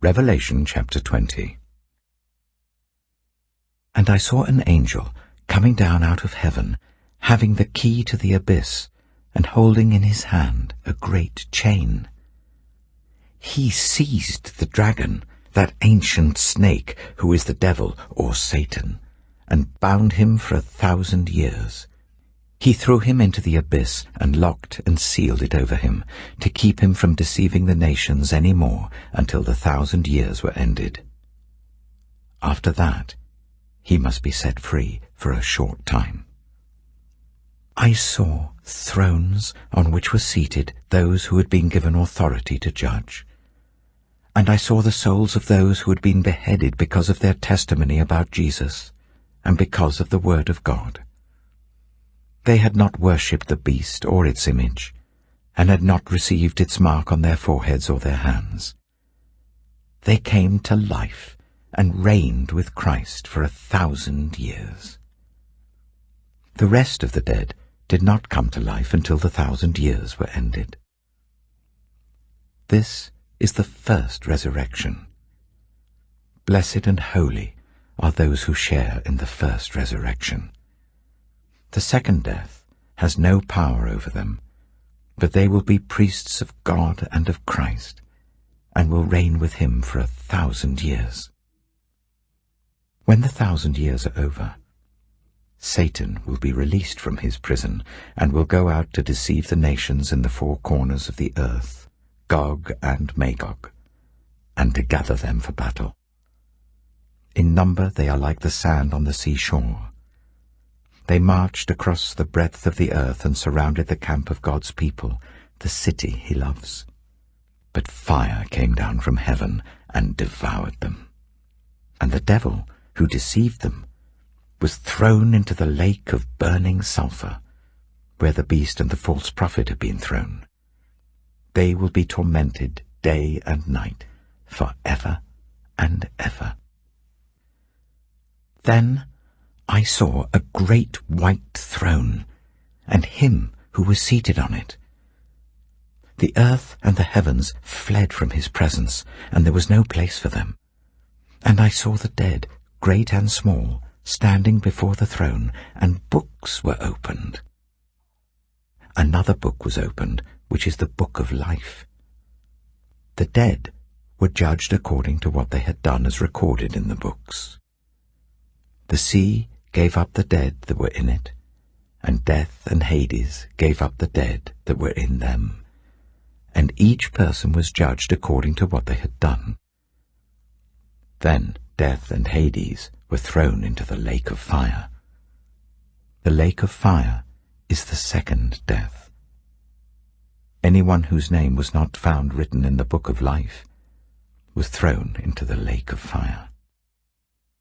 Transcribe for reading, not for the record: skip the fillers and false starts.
Revelation chapter 20. And I saw an angel coming down out of heaven, having the key to the abyss, and holding in his hand a great chain. He seized the dragon, that ancient snake, who is the devil or Satan, and bound him for 1,000 years. He threw him into the abyss and locked and sealed it over him, to keep him from deceiving the nations any more until the 1,000 years were ended. After that, he must be set free for a short time. I saw thrones on which were seated those who had been given authority to judge. And I saw the souls of those who had been beheaded because of their testimony about Jesus and because of the word of God. They had not worshipped the beast or its image, and had not received its mark on their foreheads or their hands. They came to life and reigned with Christ for 1,000 years. The rest of the dead did not come to life until the 1,000 years were ended. This is the first resurrection. Blessed and holy are those who share in the first resurrection. The second death has no power over them, but they will be priests of God and of Christ, and will reign with him for 1,000 years. When the 1,000 years are over, Satan will be released from his prison and will go out to deceive the nations in the four corners of the earth, Gog and Magog, and to gather them for battle. In number they are like the sand on the seashore. They marched across the breadth of the earth and surrounded the camp of God's people, the city he loves. But fire came down from heaven and devoured them. And the devil, who deceived them, was thrown into the lake of burning sulfur, where the beast and the false prophet have been thrown. They will be tormented day and night, for ever and ever. Then I saw a great white throne, and him who was seated on it. The earth and the heavens fled from his presence, and there was no place for them. And I saw the dead, great and small, standing before the throne, and books were opened. Another book was opened, which is the book of life. The dead were judged according to what they had done as recorded in the books. The sea gave up the dead that were in it, and death and Hades gave up the dead that were in them, and each person was judged according to what they had done. Then death and Hades were thrown into the lake of fire. The lake of fire is the second death. Anyone whose name was not found written in the book of life was thrown into the lake of fire.